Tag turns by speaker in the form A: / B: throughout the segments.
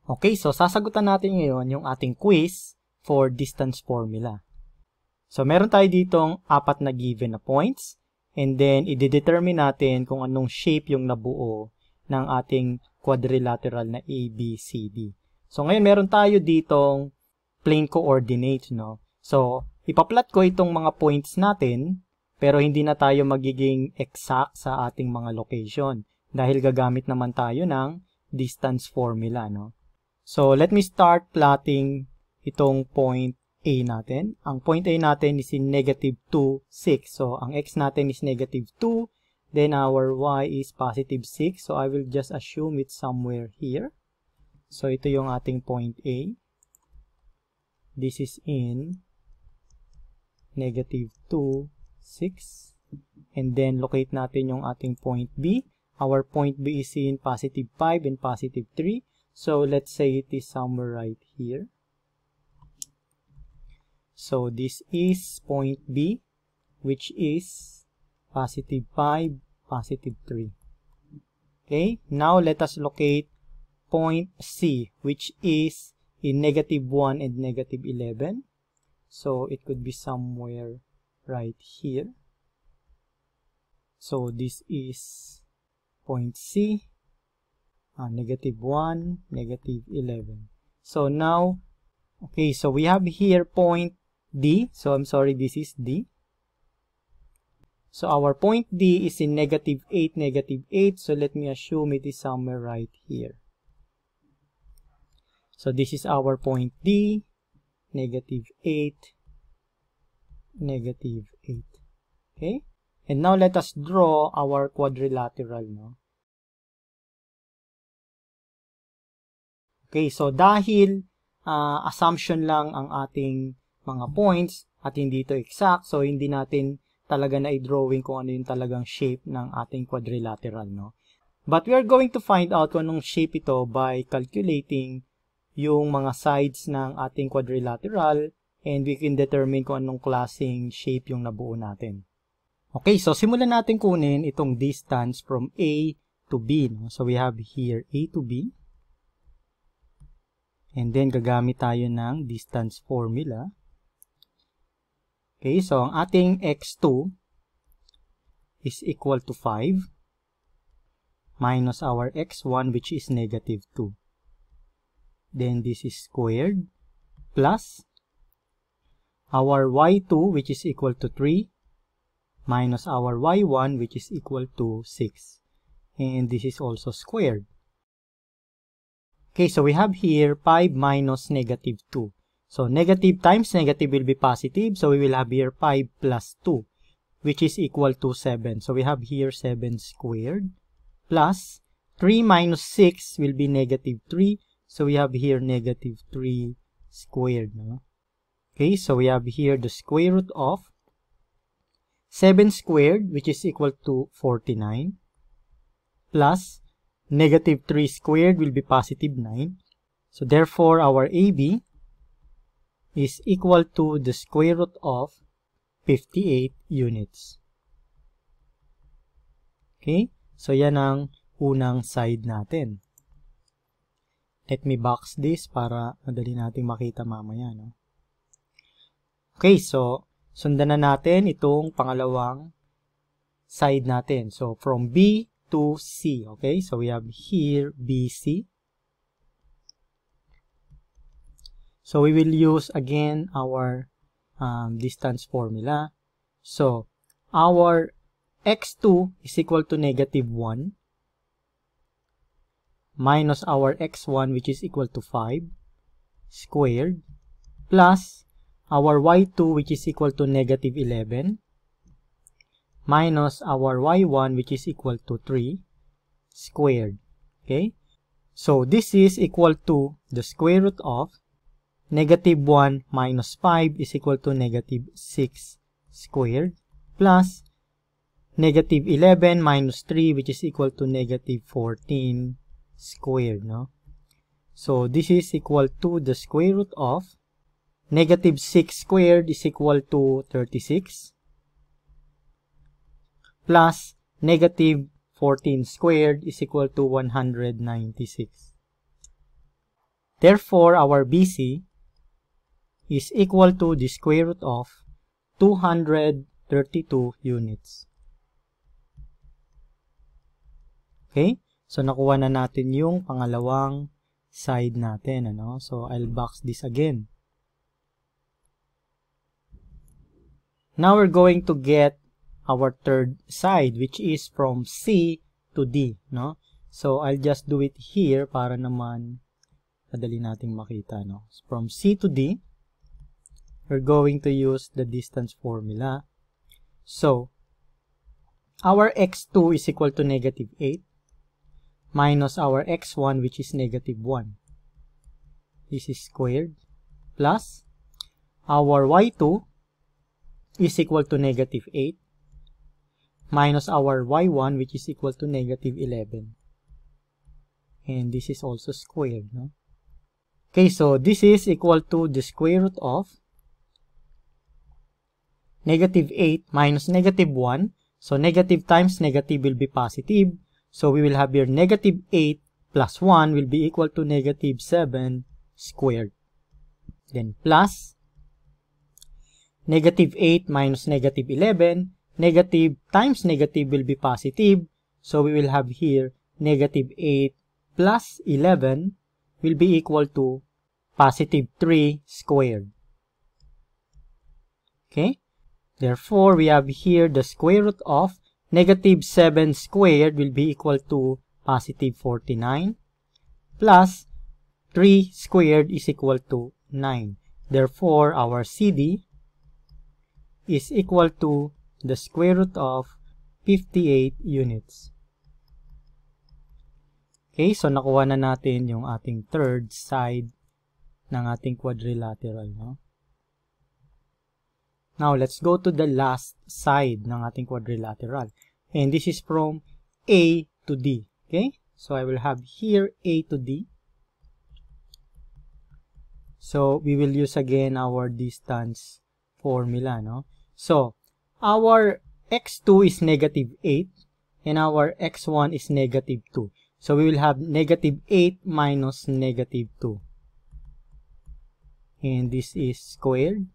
A: Okay, so sasagutan natin ngayon yung ating quiz for distance formula. So meron tayo ditong 4 na given na points, and then i-determine natin kung anong shape yung nabuo ng ating quadrilateral na ABCD. So ngayon meron tayo ditong plane coordinates, no? So ipa-plot ko itong mga points natin, pero hindi na tayo magiging exact sa ating mga location dahil gagamit naman tayo ng distance formula, no? So, let me start plotting itong point A natin. Ang point A natin is in negative 2, 6. So, ang x natin is negative 2. Then, our y is positive 6. So, I will just assume it's somewhere here. So, ito yung ating point A. This is in negative 2, 6. And then, locate natin yung ating point B. Our point B is in positive 5 and positive 3. So, let's say it is somewhere right here. So, this is point B, which is positive 5, positive 3. Okay, now let us locate point C, which is in negative 1 and negative 11. So, it could be somewhere right here. So, this is point C. Negative 1, negative 11. So now, okay, so we have here point D. So I'm sorry, this is D. So our point D is in negative 8, negative 8. So let me assume it is somewhere right here. So this is our point D, negative 8, negative 8. Okay? And now let us draw our quadrilateral, no? Okay, so dahil assumption lang ang ating mga points at hindi ito exact, so hindi natin talaga na i-drawing kung ano yung talagang shape ng ating quadrilateral, no? But we are going to find out kung anong shape ito by calculating yung mga sides ng ating quadrilateral, and we can determine kung anong klaseng shape yung nabuo natin. Okay, so simulan natin kunin itong distance from A to B, no? So we have here A to B. And then, gagamit tayo ng distance formula. Okay, so ang ating x2 is equal to 5 minus our x1, which is negative 2. Then, this is squared plus our y2, which is equal to 3 minus our y1, which is equal to 6. And this is also squared. Okay, so we have here 5 minus negative 2. So, negative times negative will be positive. So, we will have here 5 plus 2, which is equal to 7. So, we have here 7 squared plus 3 minus 6 will be negative 3. So, we have here negative 3 squared. No? Okay, so we have here the square root of 7 squared, which is equal to 49, plus negative 3 squared will be positive 9. So therefore, our AB is equal to the square root of 58 units. Okay? So yan ang unang side natin. Let me box this para madali nating makita mamaya, no? Okay, so sundan na natin itong pangalawang side natin. So from B to C. Okay, so we have here BC. So we will use again our distance formula. So our x2 is equal to negative 1 minus our x1, which is equal to 5 squared, plus our y2, which is equal to negative 11, minus our y1, which is equal to 3 squared. Okay, so this is equal to the square root of negative 1 minus 5 is equal to negative 6 squared, plus negative 11 minus 3, which is equal to negative 14 squared. No? So this is equal to the square root of negative 6 squared is equal to 36, plus negative 14 squared is equal to 196. Therefore, our BC is equal to the square root of 232 units. Okay? So, nakuha na natin yung pangalawang side natin. Ano? So, I'll box this again. Now, we're going to get our third side, which is from C to D. No? So, I'll just do it here para naman madali nating makita. No? From C to D, we're going to use the distance formula. So, our x2 is equal to negative 8 minus our x1, which is negative 1. This is squared plus our y2 is equal to negative 8 minus our y1, which is equal to negative 11. And this is also squared. No? Okay, so this is equal to the square root of negative 8 minus negative 1. So negative times negative will be positive. So we will have here negative 8 plus 1 will be equal to negative 7 squared. Then plus negative 8 minus negative 11. Negative times negative will be positive. So we will have here negative 8 plus 11 will be equal to positive 3 squared. Okay? Therefore, we have here the square root of negative 7 squared will be equal to positive 49 plus 3 squared is equal to 9. Therefore, our CD is equal to the square root of 58 units. Okay, so nakuha na natin yung ating third side ng ating quadrilateral. No? Now, let's go to the last side ng ating quadrilateral. And this is from A to D. Okay? So, I will have here A to D. So, we will use again our distance formula. No? So, our x2 is negative 8 and our x1 is negative 2. So, we will have negative 8 minus negative 2. And this is squared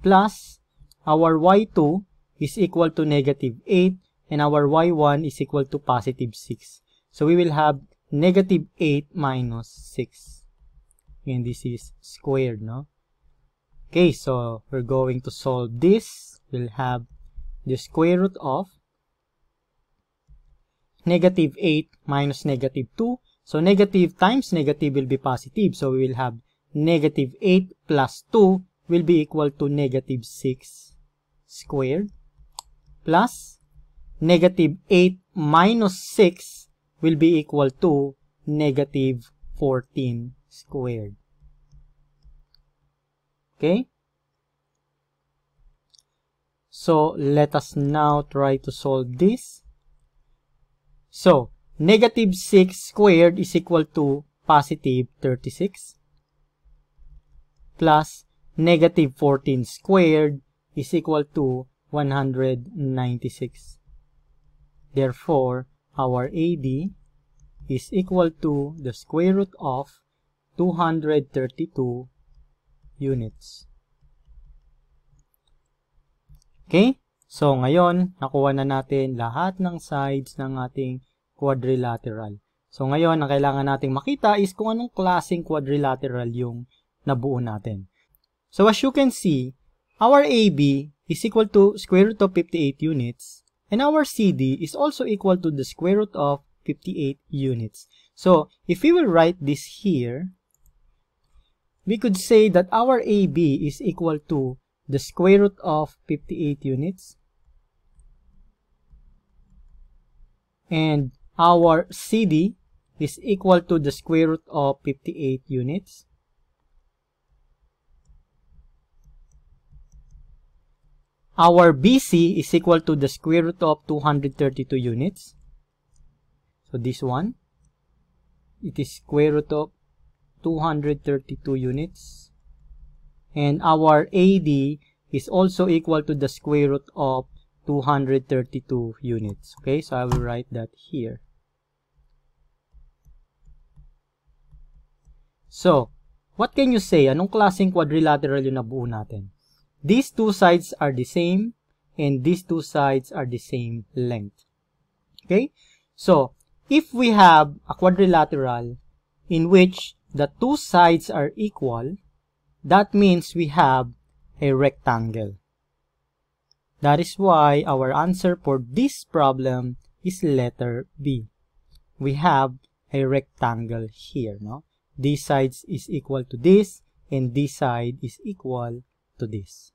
A: plus our y2 is equal to negative 8 and our y1 is equal to positive 6. So, we will have negative 8 minus 6. And this is squared, no? Okay, so we're going to solve this. We'll have the square root of negative 8 minus negative 2. So, negative times negative will be positive. So, we will have negative 8 plus 2 will be equal to negative 6 squared plus negative 8 minus 6 will be equal to negative 14 squared. Okay? So, let us now try to solve this. So, negative 6 squared is equal to positive 36 plus negative 14 squared is equal to 196. Therefore, our AD is equal to the square root of 232 units. Okay? So, ngayon, nakuha na natin lahat ng sides ng ating quadrilateral. So, ngayon, ang kailangan nating makita is kung anong klaseng quadrilateral yung nabuo natin. So, as you can see, our AB is equal to square root of 58 units and our CD is also equal to the square root of 58 units. So, if we will write this here, we could say that our AB is equal to the square root of 58 units and our CD is equal to the square root of 58 units. Our BC is equal to the square root of 232 units. So this one, it is square root of 232 units. And our AD is also equal to the square root of 232 units. Okay, so I will write that here. So, what can you say? Anong klaseng quadrilateral yung nabuo natin? These two sides are the same and these two sides are the same length. Okay? So, if we have a quadrilateral in which the two sides are equal, that means we have a rectangle. That is why our answer for this problem is letter B. We have a rectangle here, no? This side is equal to this, and this side is equal to this.